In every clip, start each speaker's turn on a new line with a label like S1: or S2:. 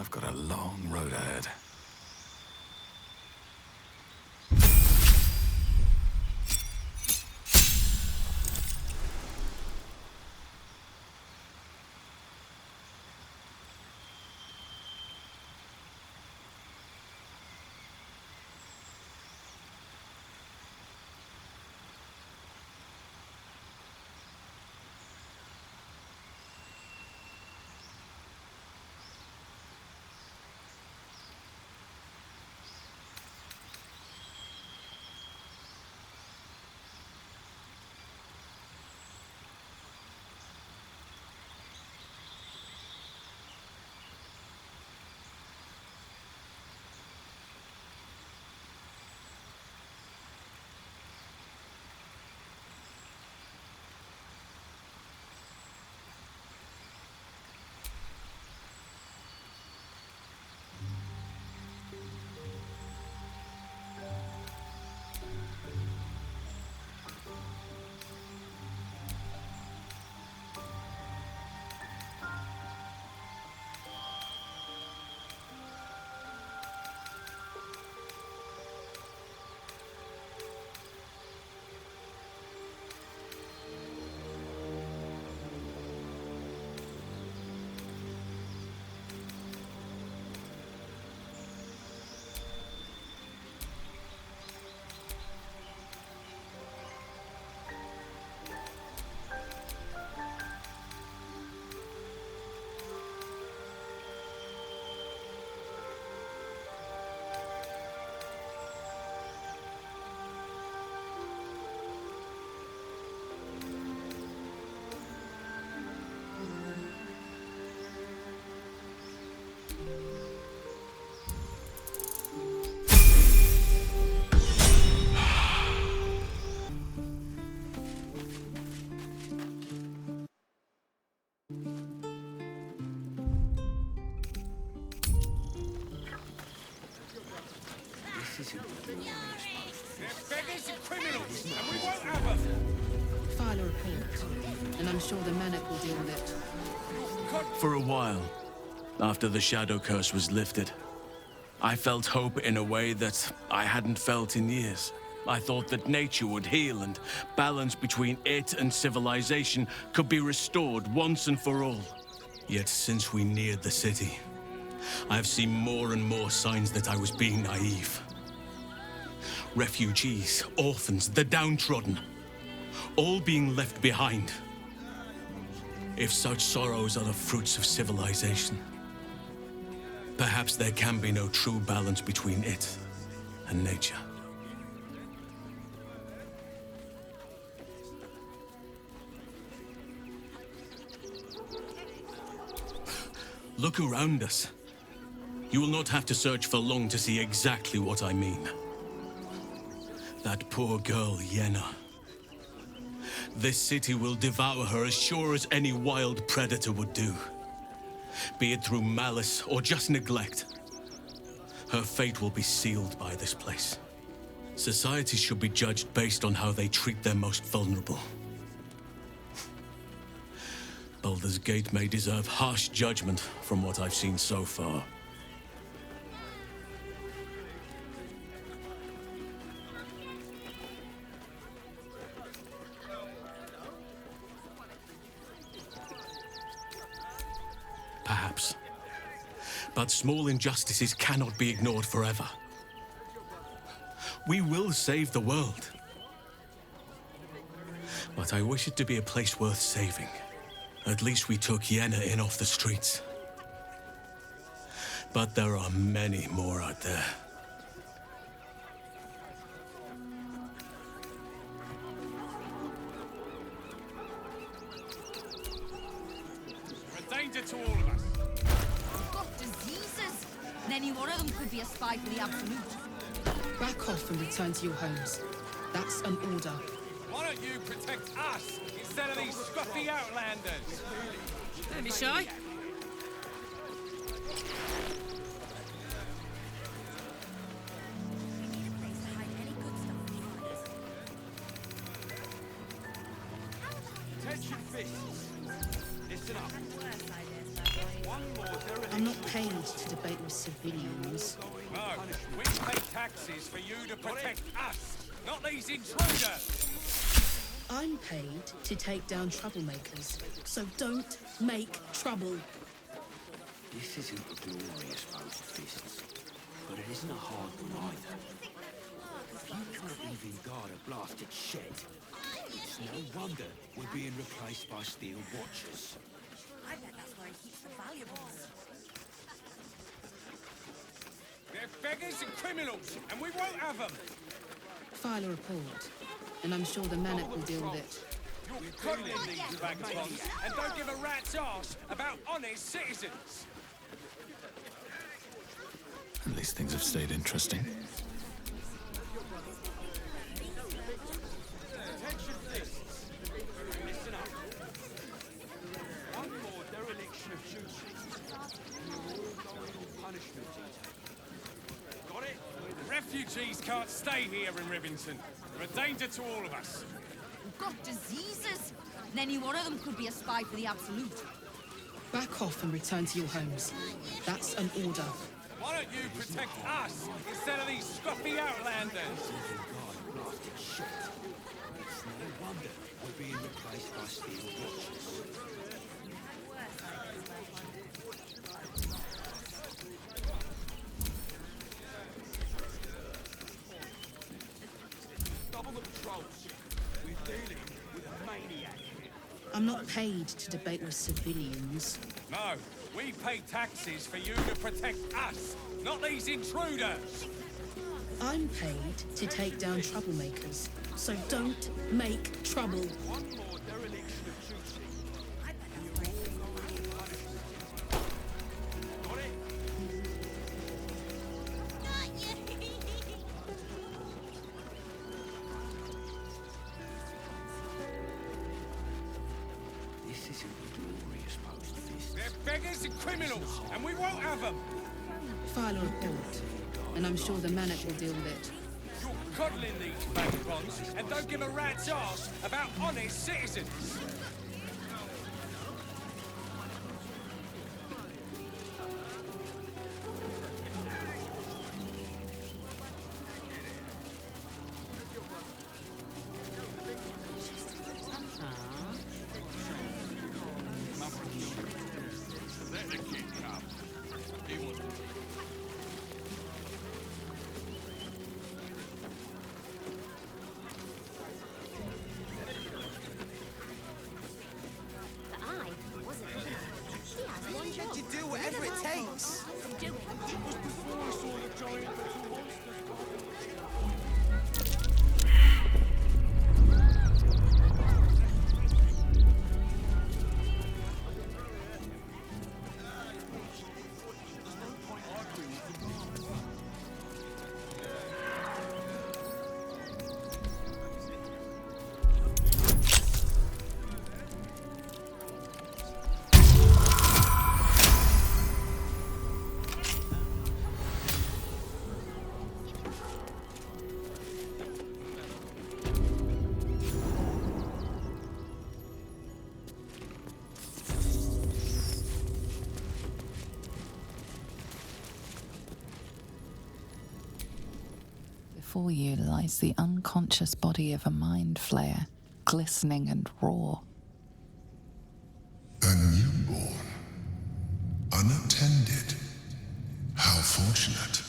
S1: I've got a long road ahead.
S2: File a report, and I'm sure the Manic will deal with it.
S3: For a while, after the Shadow Curse was lifted, I felt hope in a way that I hadn't felt in years. I thought that nature would heal and balance between it and civilization could be restored once and for all. Yet since we neared the city, I've seen more and more signs that I was being naive. Refugees, orphans, the downtrodden, all being left behind. If such sorrows are the fruits of civilization, perhaps there can be no true balance between it and nature. Look around us. You will not have to search for long to see exactly what I mean. That poor girl, Yenna. This city will devour her as sure as any wild predator would do. Be it through malice or just neglect. Her fate will be sealed by this place. Society should be judged based on how they treat their most vulnerable. Baldur's Gate may deserve harsh judgment from what I've seen so far. Perhaps. But small injustices cannot be ignored forever. We will save the world. But I wish it to be a place worth saving. At least we took Yenna in off the streets. But there are many more out there.
S4: You're a danger to all of us.
S5: We've got diseases. And any one of them could be a spy for the Absolute.
S2: Back off and return to your homes. That's an order.
S4: Why don't you protect us instead of these scruffy outlanders?
S6: Don't be shy.
S4: Attention fists. Listen up.
S2: I'm not paid to debate with civilians.
S4: No, we pay taxes for you to protect us, not these intruders.
S2: I'm paid to take down troublemakers, so don't make trouble.
S6: This isn't a glorious bout of fists, but it isn't a hard one either. If you can't even guard a blasted shed, it's no wonder we're being replaced by steel watchers.
S5: I bet that's where he keeps the valuables.
S4: They're beggars and criminals, and we won't have them.
S2: File a report, and I'm sure the Manic will deal with it.
S4: You're coddling these vagabonds, and don't give a rat's arse about honest citizens.
S1: At least things have stayed interesting.
S6: Attention fists! Listen up. One more dereliction of duty. You're all going on punishment. Got it?
S4: Refugees can't stay here in Rivington. They're a danger to all of us.
S5: We've got diseases. And any one of them could be a spy for the Absolute.
S2: Back off and return to your homes. That's an order.
S4: Why don't you protect us instead of these scruffy outlanders?
S6: Blasted shit. It's no wonder we're being replaced by steel watchers. Double the patrols. We're dealing with a maniac.
S2: I'm not paid to debate with civilians.
S4: No, we pay taxes for you to protect us, not these intruders.
S2: I'm paid to take down troublemakers, so don't make trouble.
S6: One more dereliction of duty.
S5: I bet that's where he keeps the valuables.
S6: Got it? This isn't a glorious post fist.
S4: They're beggars and criminals, and we won't have them.
S2: File a report, and I'm sure the Manic will deal with it.
S4: You're coddling these vagabonds, and don't give a rat's arse about honest citizens.
S7: To do whatever it takes.
S8: Before you lies the unconscious body of a mind flayer, glistening and raw.
S9: A newborn. Unattended. How fortunate.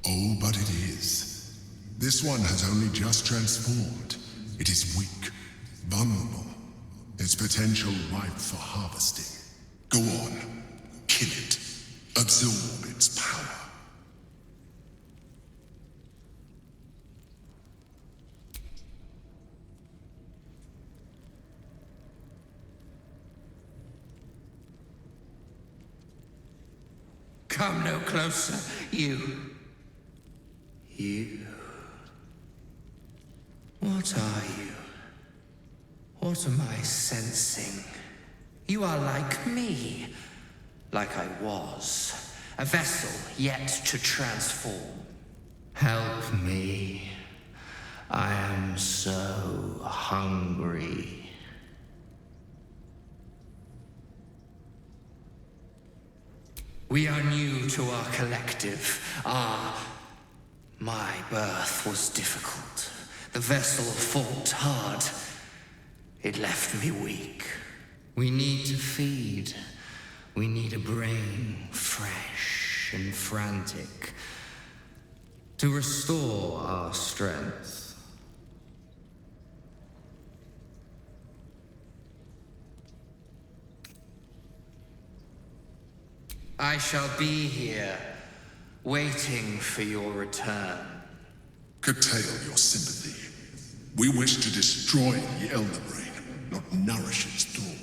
S9: Oh, but it is. This one has only just transformed. It is weak, vulnerable. Its potential ripe for harvesting. Go on. Kill it. Absorb its power.
S7: Come no closer, you. You. What are you? What am I sensing? You are like me. Like I was. A vessel yet to transform. Help me. I am so hungry. We are new to our collective. My birth was difficult. The vessel fought hard. It left me weak. We need to feed. We need a brain, fresh and frantic, to restore our strength. I shall be here, waiting for your return.
S9: Curtail your sympathy. We wish to destroy the Elder Brain, not nourish its thoughts.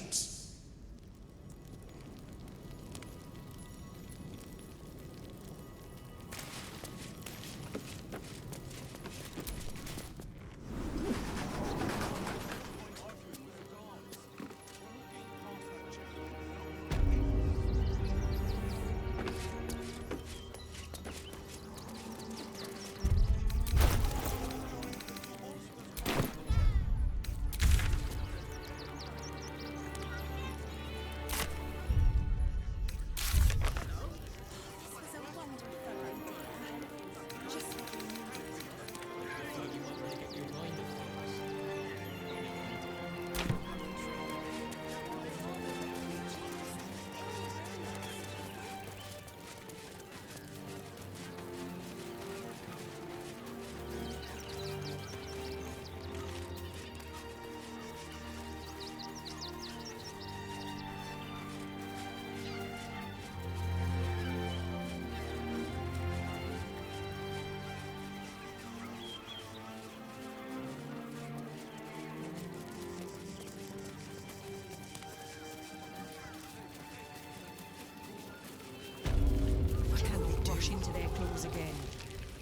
S10: Into their claws again.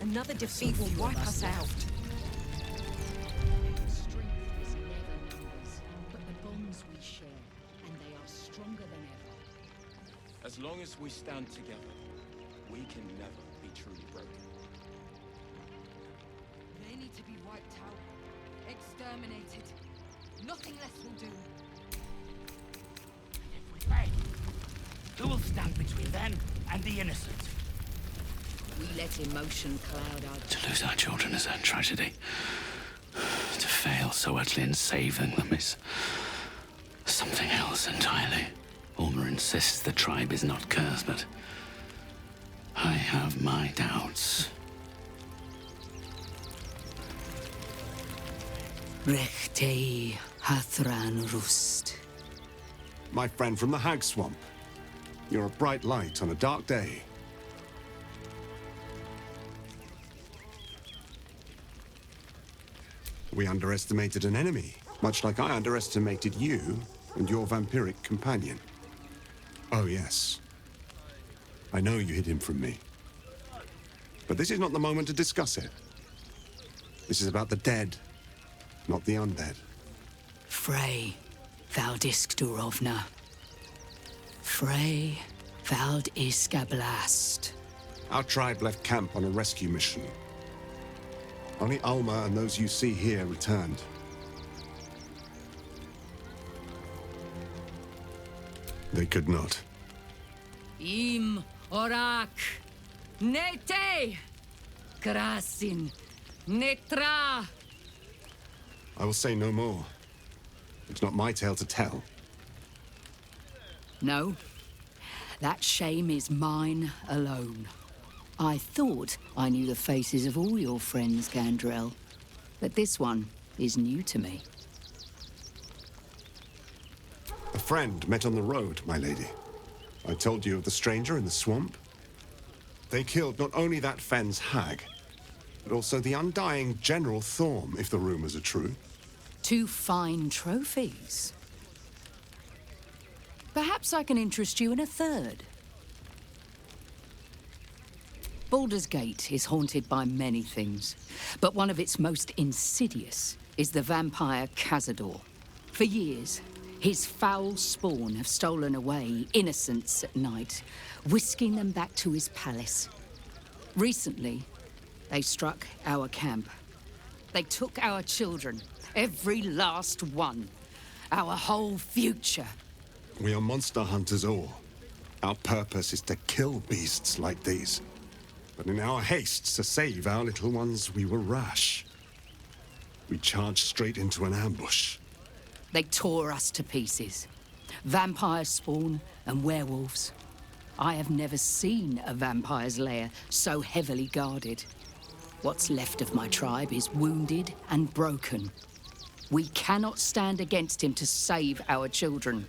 S10: Another defeat will wipe us out.
S2: Strength is never numbers, but the bonds we share, and they are stronger than ever.
S6: As long as we stand together, we can never be truly broken.
S5: They need to be wiped out. Exterminated. Nothing less will do.
S11: And if we fail, who will stand between them and the innocent?
S2: We let emotion cloud our...
S1: To lose our children is a tragedy. To fail so utterly in saving them is something else entirely. Ulmer insists the tribe is not cursed, but I have my doubts.
S2: Rechtei Hathran Rust.
S12: My friend from the Hag Swamp. You're a bright light on a dark day. We underestimated an enemy, much like I underestimated you and your vampiric companion. Oh, yes. I know you hid him from me. But this is not the moment to discuss it. This is about the dead, not the undead.
S2: Frey, Valdisk Durovna. Frey, Vald Iskablast.
S12: Our tribe left camp on a rescue mission. Only Alma and those you see here returned. They could not.
S2: Im Orak. Nete. Krasin. Netra.
S12: I will say no more. It's not my tale to tell.
S2: No. That shame is mine alone. I thought I knew the faces of all your friends, Gandrel. But this one is new to me.
S12: A friend met on the road, my lady. I told you of the stranger in the swamp. They killed not only that Fenn's hag, but also the undying General Thorm, if the rumors are true.
S2: 2 fine trophies. Perhaps I can interest you in a third. Baldur's Gate is haunted by many things, but one of its most insidious is the vampire Cazador. For years, his foul spawn have stolen away innocents at night, whisking them back to his palace. Recently, they struck our camp. They took our children. Every last one. Our whole future.
S12: We are monster hunters all. Our purpose is to kill beasts like these. But in our haste to save our little ones, we were rash. We charged straight into an ambush.
S2: They tore us to pieces. Vampire spawn and werewolves. I have never seen a vampire's lair so heavily guarded. What's left of my tribe is wounded and broken. We cannot stand against him to save our children.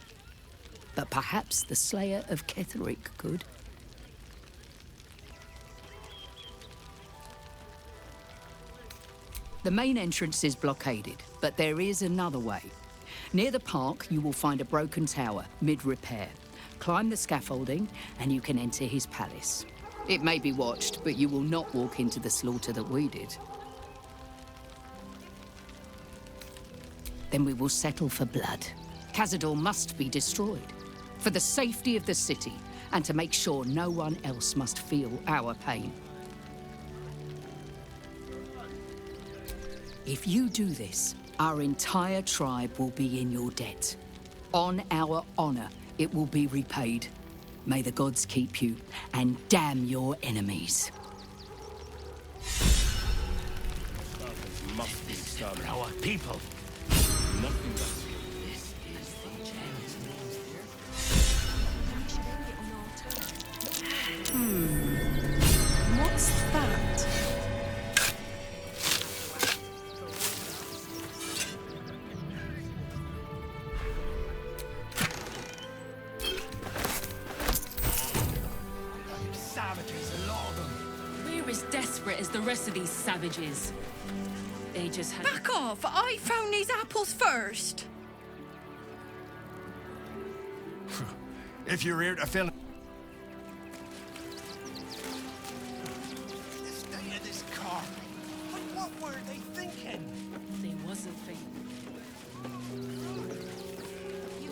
S2: But perhaps the Slayer of Ketheric could. The main entrance is blockaded, but there is another way. Near the park, you will find a broken tower, mid-repair. Climb the scaffolding, and you can enter his palace. It may be watched, but you will not walk into the slaughter that we did. Then we will settle for blood. Cazador must be destroyed. For the safety of the city, and to make sure no one else must feel our pain. If you do this, our entire tribe will be in your debt. On our honor, it will be repaid. May the gods keep you, and damn your enemies.
S11: Must be some our people. Nothing less.
S10: What's that?
S11: Savages, a lot of them.
S13: We're as desperate as the rest of these savages. They just had...
S5: Back off! I found these apples first!
S4: If you're here to fill...
S11: The state of this car. But what were they thinking?
S13: They wasn't thinking.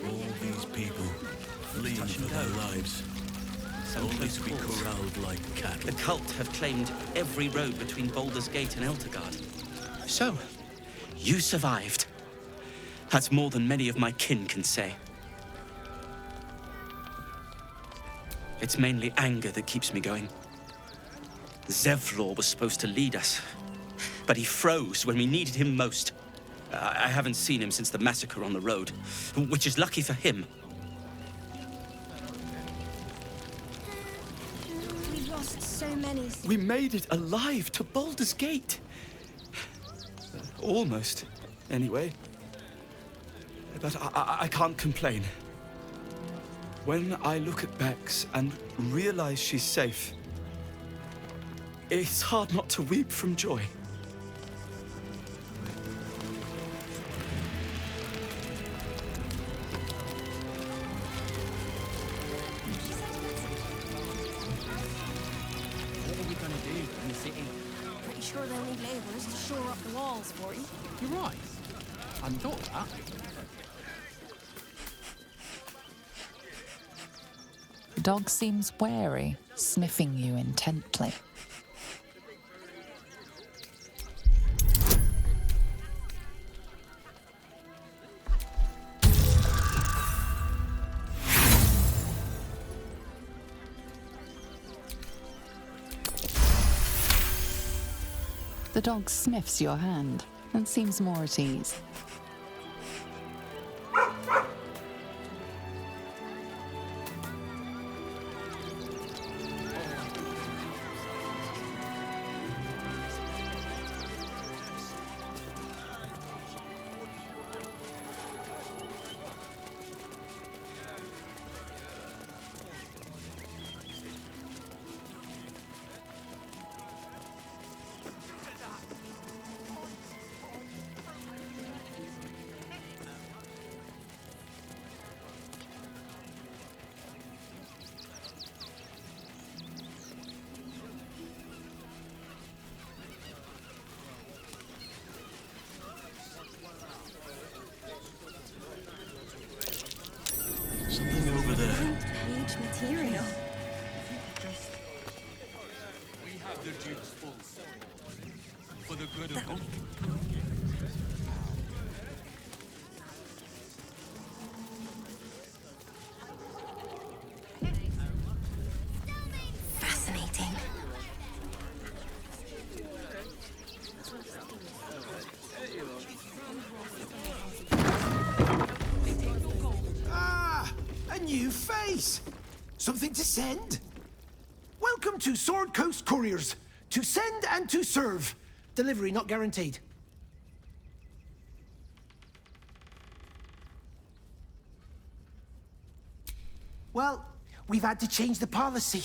S3: All these people fleeing for their lives. Only to be corralled like cattle.
S14: The cult have claimed every road between Baldur's Gate and Eltergard. So, you survived. That's more than many of my kin can say. It's mainly anger that keeps me going. Zevlor was supposed to lead us, but he froze when we needed him most. I haven't seen him since the massacre on the road, which is lucky for him.
S5: We've lost so many.
S14: We made it alive to Baldur's Gate. Almost, anyway. But I can't complain. When I look at Bex and realize she's safe, it's hard not to weep from joy.
S11: What are we gonna do in the city?
S5: Pretty sure they'll need laborers to shore up the walls for you.
S11: You're right. I hadn't thought of that.
S8: The dog seems wary, sniffing you intently. The dog sniffs your hand and seems more at ease.
S3: Something over there.
S5: Page material.
S4: We have the Duke's full. For the good of all.
S15: Something to send? Welcome to Sword Coast Couriers. To send and to serve. Delivery not guaranteed. Well, we've had to change the policy.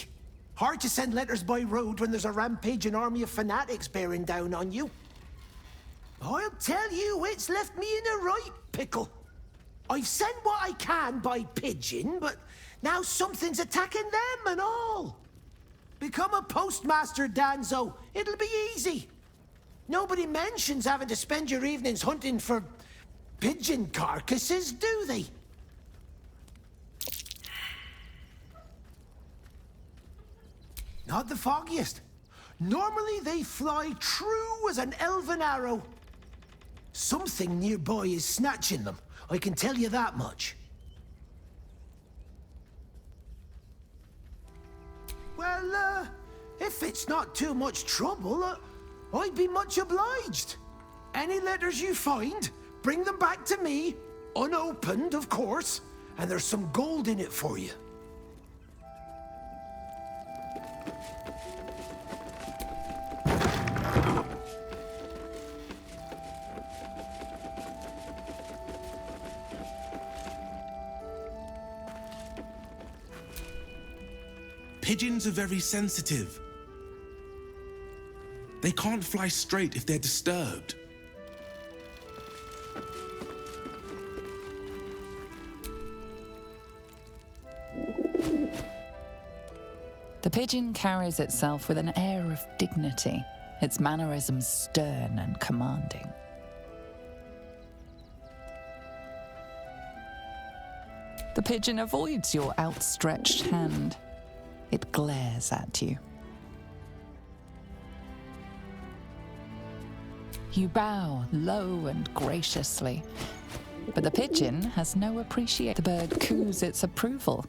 S15: Hard to send letters by road when there's a rampaging army of fanatics bearing down on you. I'll tell you, it's left me in a right pickle. I've sent what I can by pigeon, but now something's attacking them and all. Become a postmaster, Danzo. It'll be easy. Nobody mentions having to spend your evenings hunting for pigeon carcasses, do they? Not the foggiest. Normally they fly true as an elven arrow. Something nearby is snatching them. I can tell you that much. Well, if it's not too much trouble, I'd be much obliged. Any letters you find, bring them back to me, unopened, of course, and there's some gold in it for you.
S16: Pigeons are very sensitive. They can't fly straight if they're disturbed.
S8: The pigeon carries itself with an air of dignity, its mannerisms stern and commanding. The pigeon avoids your outstretched hand. It glares at you. You bow low and graciously, but the pigeon has no appreciation. The bird coos its approval,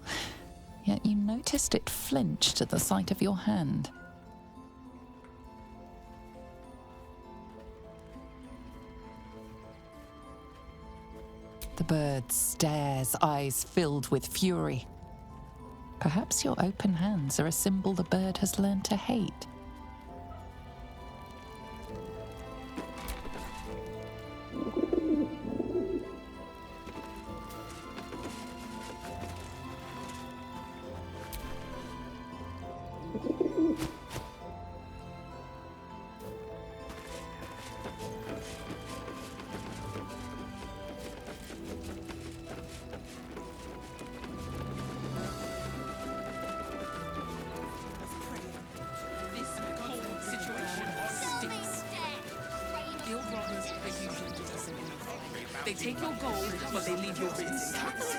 S8: yet you noticed it flinched at the sight of your hand. The bird stares, eyes filled with fury. Perhaps your open hands are a symbol the bird has learned to hate.
S13: They take your gold, but they leave your bits.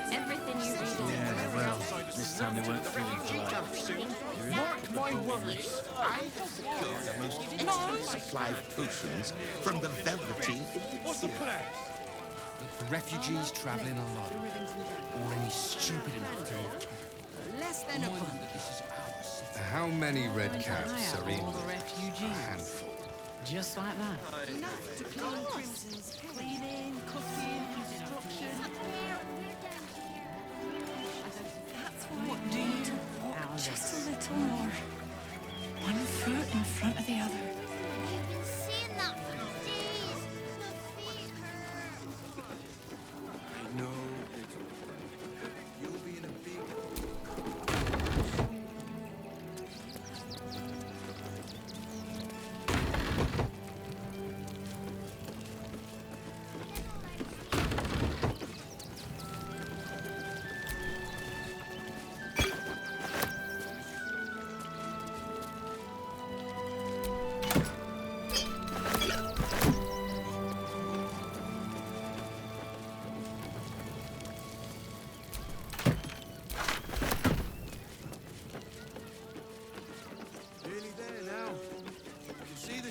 S5: Everything you read in.
S17: Yeah, well, this time they weren't feeling polite.
S18: Mark my words. I have secured a most excellent supply of potions from the Velveteen.
S4: What's the plan?
S17: For refugees travelling alone, or any stupid enough to
S2: Less than a month.
S19: How many red caps are in
S2: all the refugees.
S19: a handful?
S2: Just like that.
S10: Enough to clean crimsons. Cleaning, cooking, construction. That's what do you want?
S2: Just a little more. One foot in front of the other.
S5: You've been saying that for days. My feet hurt.
S17: I know you'll be in a big...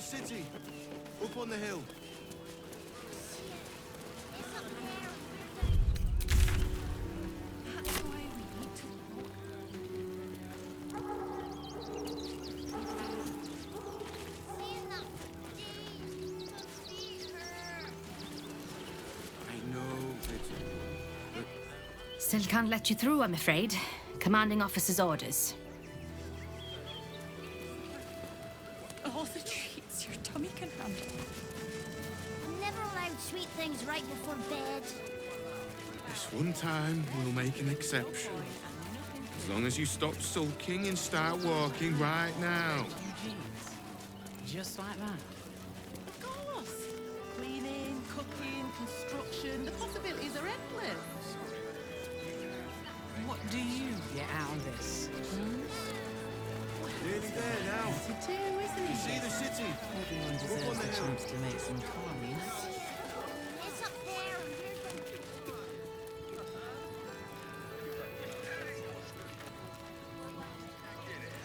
S18: city, up on the hill.
S20: Still can't let you through, I'm afraid. Commanding officer's orders.
S10: All the treats your tummy can handle.
S5: I'm never allowed sweet things right before bed.
S16: This one time, we'll make an exception. As long as you stop sulking and start walking right now.
S10: Just like that. Of course. Cleaning, cooking, construction, the possibilities are endless. What do you get out of this?
S4: Nearly there now.
S10: To do, isn't
S4: You
S10: it?
S4: see the city?
S10: Everyone deserves a chance to make some coins.
S5: It's up there.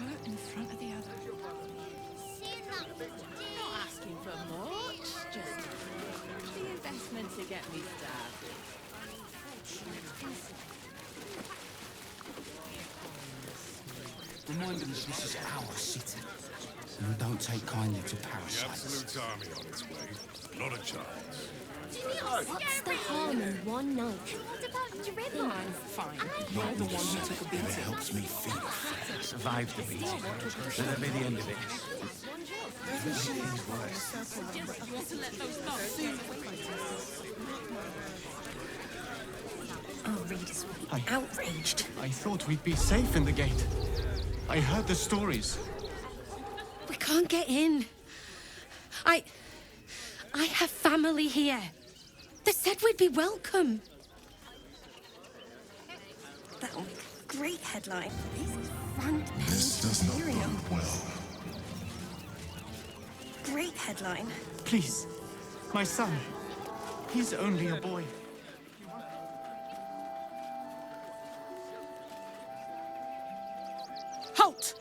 S5: And
S10: Put in front of the other. Not asking for much, just the investment to get me started.
S17: Remind them that this is our city. And we don't take kindly to
S9: The
S17: parasites.
S9: Absolute Army on its way. Not a chance.
S5: what's the harm in one night? What about Dribble?
S10: Fine. You're the one who took a beating.
S17: It helps me feel.
S11: Survived the beating. That'll be the end of it.
S5: Our readers will be outraged.
S21: I thought we'd be safe in the gate. I heard the stories.
S20: We can't get in. I have family here. They said we'd be welcome.
S5: That'll make a great headline. This is front page
S9: This does not
S5: material.
S9: bode well.
S5: Great headline.
S21: Please, my son. He's only a boy.
S22: Halt!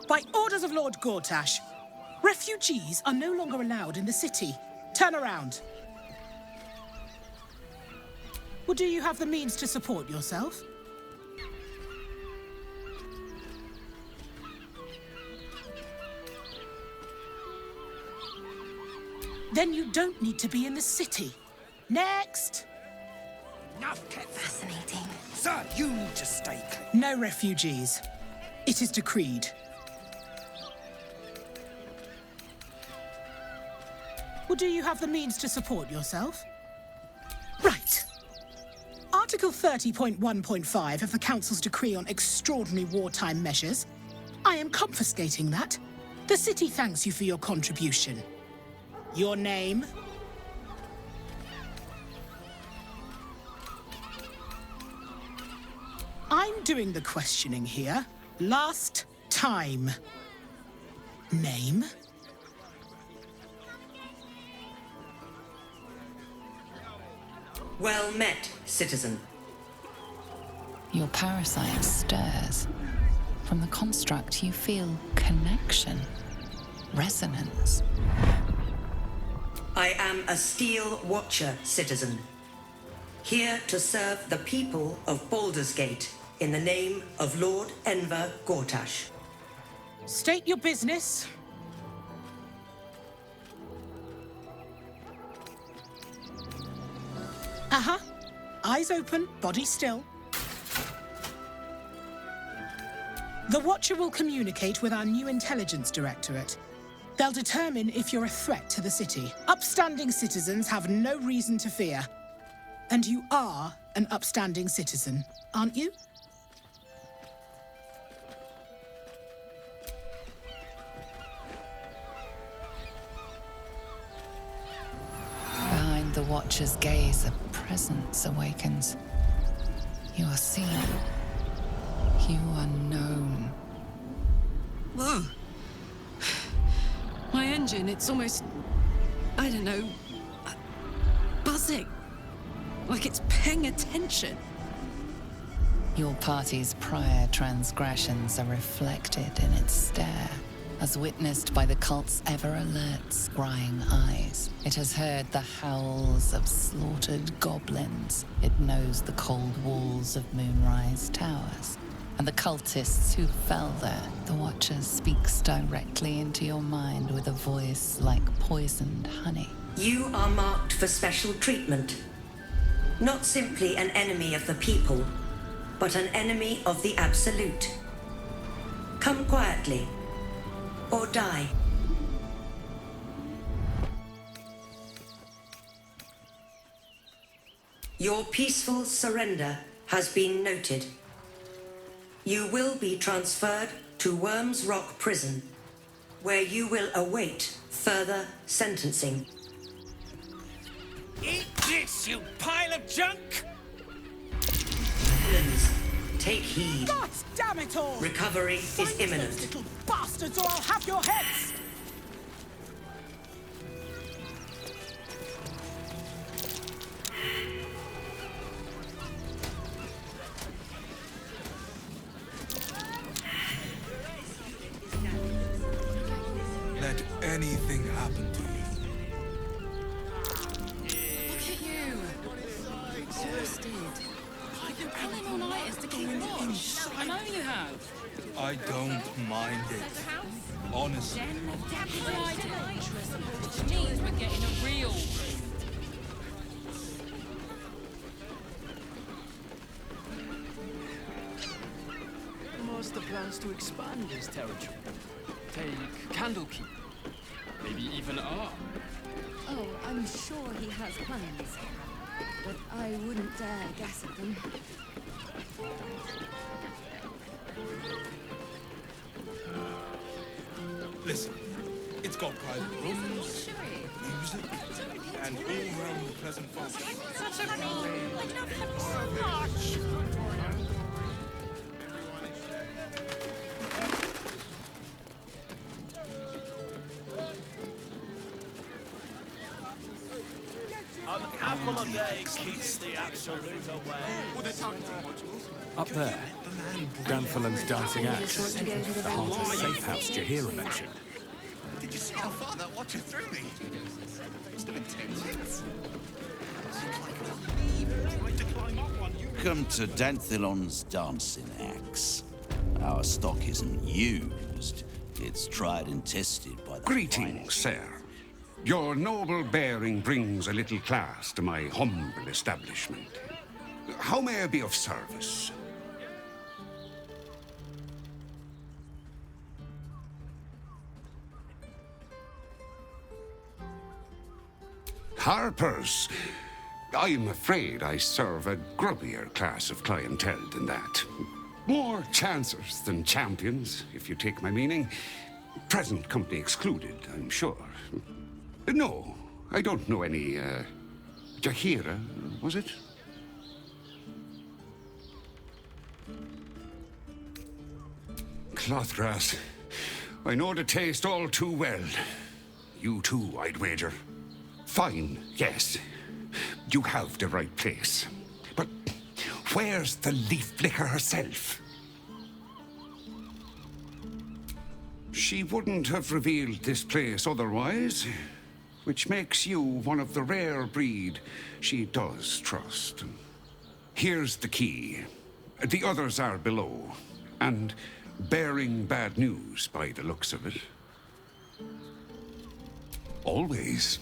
S22: By orders of Lord Gortash, refugees are no longer allowed in the city. Turn around. Well, do you have the means to support yourself? Then you don't need to be in the city. Next!
S5: Now get fascinating.
S22: Sir, you need to stay clear. No refugees. It is decreed. Well, do you have the means to support yourself? Right. Article 30.1.5 of the Council's Decree on Extraordinary Wartime Measures. I am confiscating that. The city thanks you for your contribution. Your name? I'm doing the questioning here. Last time. Name?
S23: Well met, citizen.
S8: Your parasite stirs. From the construct, you feel connection, resonance.
S23: I am a Steel Watcher, citizen. Here to serve the people of Baldur's Gate in the name of Lord Enver Gortash.
S22: State your business. Uh-huh. Eyes open, body still. The Watcher will communicate with our new intelligence directorate. They'll determine if you're a threat to the city. Upstanding citizens have no reason to fear. And you are an upstanding citizen, aren't you?
S8: Behind the Watcher's gaze, a presence awakens. You are seen. You are known.
S2: Whoa. My engine, it's almost, I don't know, buzzing. Like it's paying attention.
S8: Your party's prior transgressions are reflected in its stare, as witnessed by the cult's ever-alert, scrying eyes. It has heard the howls of slaughtered goblins. It knows the cold walls of Moonrise Towers, and the cultists who fell there. The Watcher speaks directly into your mind with a voice like poisoned honey.
S23: You are marked for special treatment. Not simply an enemy of the people, but an enemy of the Absolute. Come quietly, or die. Your peaceful surrender has been noted. You will be transferred to Worms Rock Prison, where you will await further sentencing.
S4: Eat this, you pile of junk!
S23: Villains, take heed.
S22: God damn it all!
S23: Recovery is imminent.
S22: Those little bastards, or I'll have your heads!
S17: Let anything happen to you.
S13: Look at you. Exhausted. You've been planning all night to get in the inch. I know you have.
S17: I don't mind it. Honestly.
S13: Which means we're getting a real.
S1: The master plans to expand his territory. Take Candlekeep. Maybe even R.
S5: Oh, I'm sure he has plans. But I wouldn't dare guess at them.
S17: Listen, it's got private rooms, music, and all-round pleasant function.
S5: That's what I mean. Like, not so much.
S4: An apple a day keeps the absolute away.
S14: Up there, Granthillan's dancing axe. The Harper safe house Jahira mentioned.
S18: Did you see how far that watcher threw me? Must have been 10 minutes.
S6: Welcome to Danthilon's dancing axe. Our stock isn't used. It's tried and tested by the
S7: Greetings, sir. Your noble bearing brings a little class to my humble establishment. How may I be of service? Harper's. I'm afraid I serve a grubbier class of clientele than that. More chancers than champions, if you take my meaning. Present company excluded, I'm sure. No, I don't know any, Jahira, was it? Clothgrass. I know the taste all too well. You too, I'd wager. Fine, yes. You have the right place. But where's the leaf flicker herself? She wouldn't have revealed this place otherwise, which makes you one of the rare breed she does trust. Here's the key. The others are below, and bearing bad news by the looks of it. Always.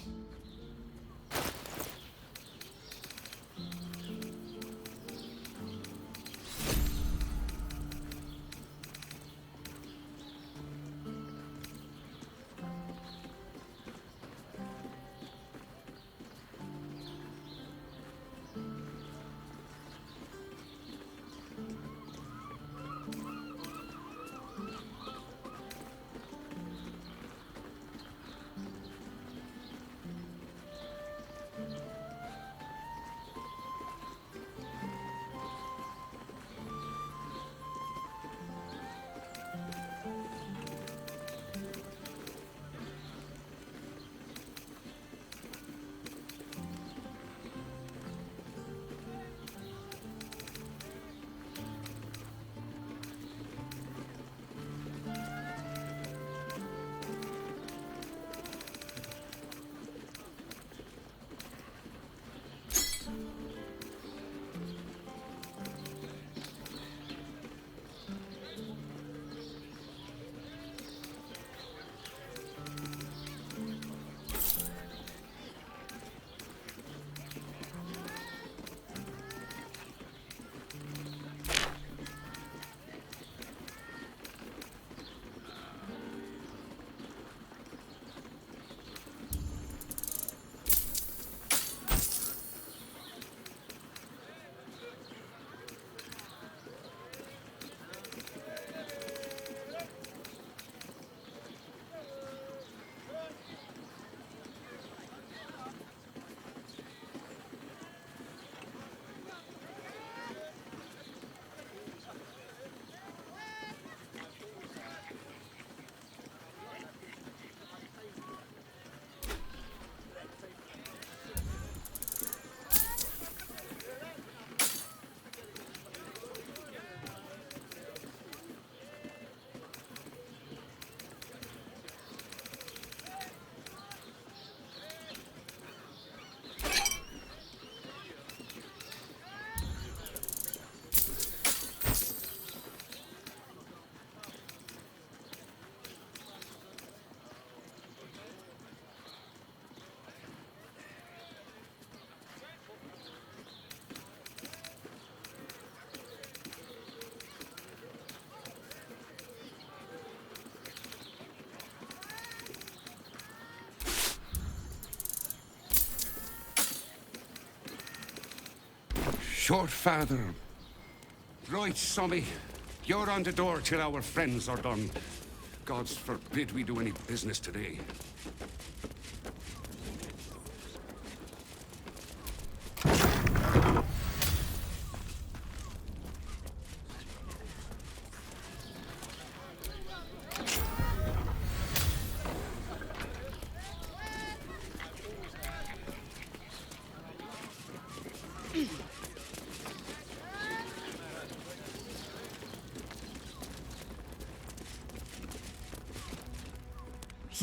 S7: Your father. Right, Sommy. You're on the door till our friends are done. Gods forbid we do any business today.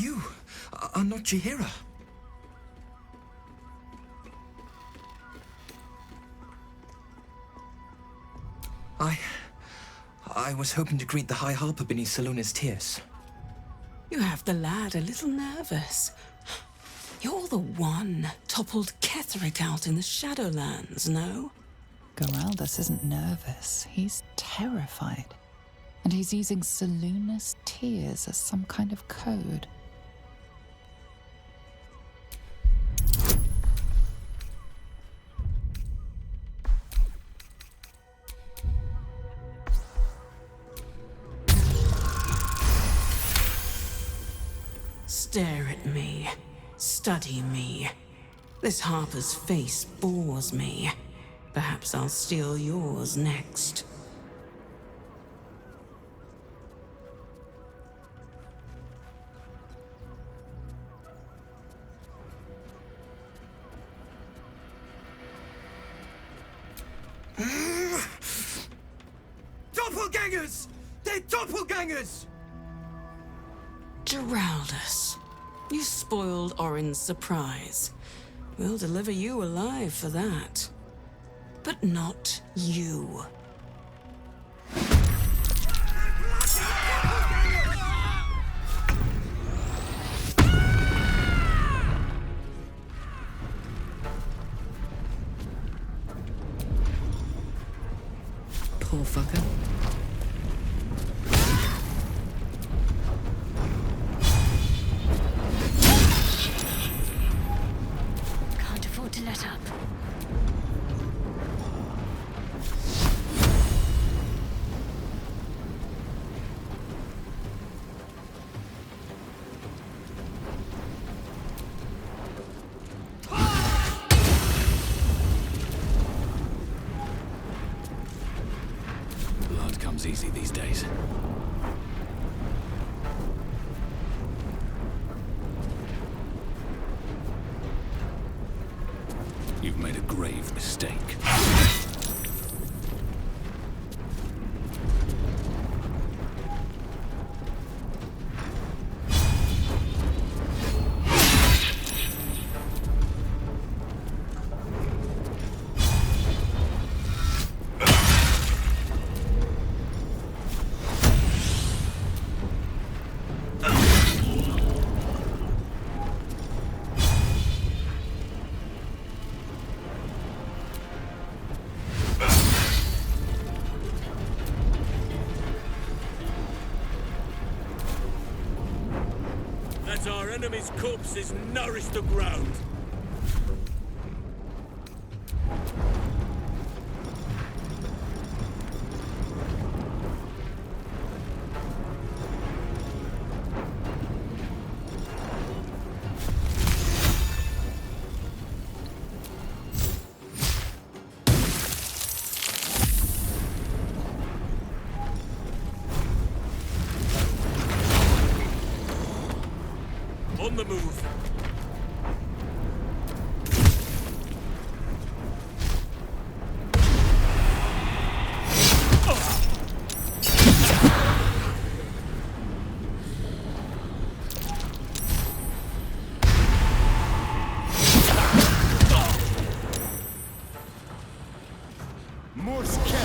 S3: You are not Chihira. I was hoping to greet the High Harper beneath Salona's tears.
S13: You have the lad a little nervous. You're the one toppled Ketheric out in the Shadowlands, no?
S8: Geraldus isn't nervous. He's terrified. And he's using Salona's tears as some kind of code.
S13: Stare at me. Study me. This Harper's face bores me. Perhaps I'll steal yours next.
S3: Doppelgangers! They're doppelgangers!
S13: Geraldus, you spoiled Orin's surprise. We'll deliver you alive for that. But not you.
S2: Poor fucker.
S20: Can't afford to let up.
S1: Blood comes easy these days. You've made a grave mistake.
S4: Let our enemy's corpses nourish the ground. On the move.
S18: More scared.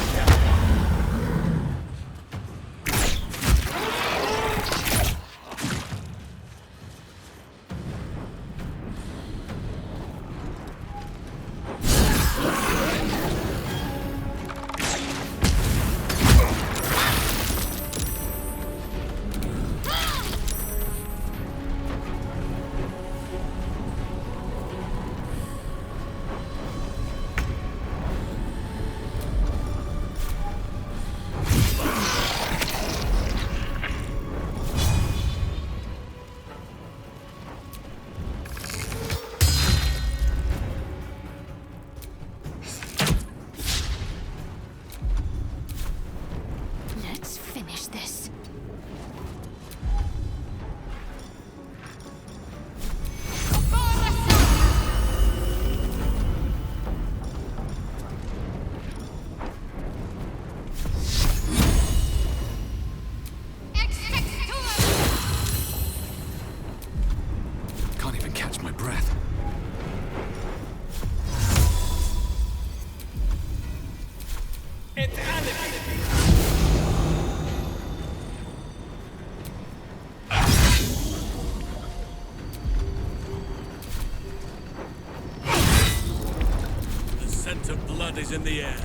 S4: hand is in the air.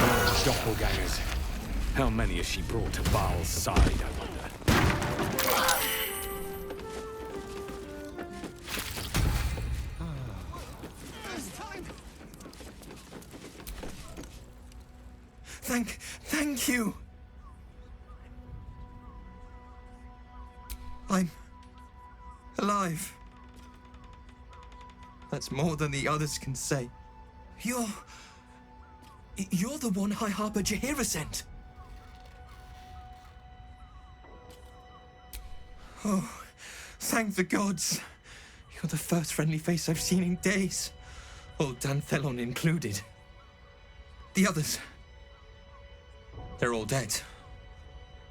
S4: Mordor's doppelgangers. How many has she brought to Baal's side, I wonder?
S3: Thank you. I'm alive. That's more than the others can say. You're the one High Harper Jaheira sent. Oh, thank the gods. You're the first friendly face I've seen in days. Old Danthelon included. The others, they're all dead.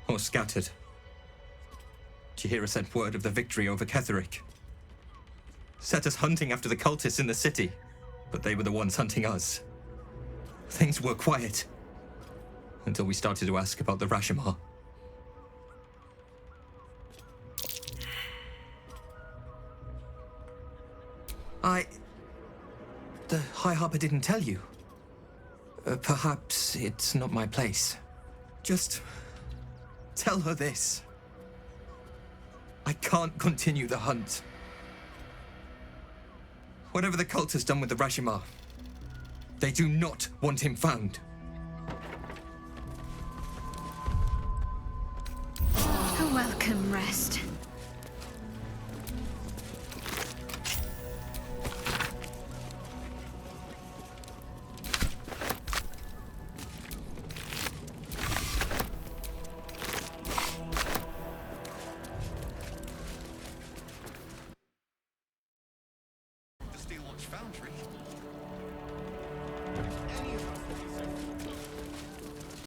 S3: Or scattered. Jaheira sent word of the victory over Ketheric. Set us hunting after the cultists in the city, but they were the ones hunting us. Things were quiet. Until we started to ask about the Rashomar. The High Harper didn't tell you. Perhaps it's not my place. Just tell her this. I can't continue the hunt. Whatever the cult has done with the Rashomar, they do not want him found.
S20: A welcome rest.
S18: The Steelwatch Foundry. Any of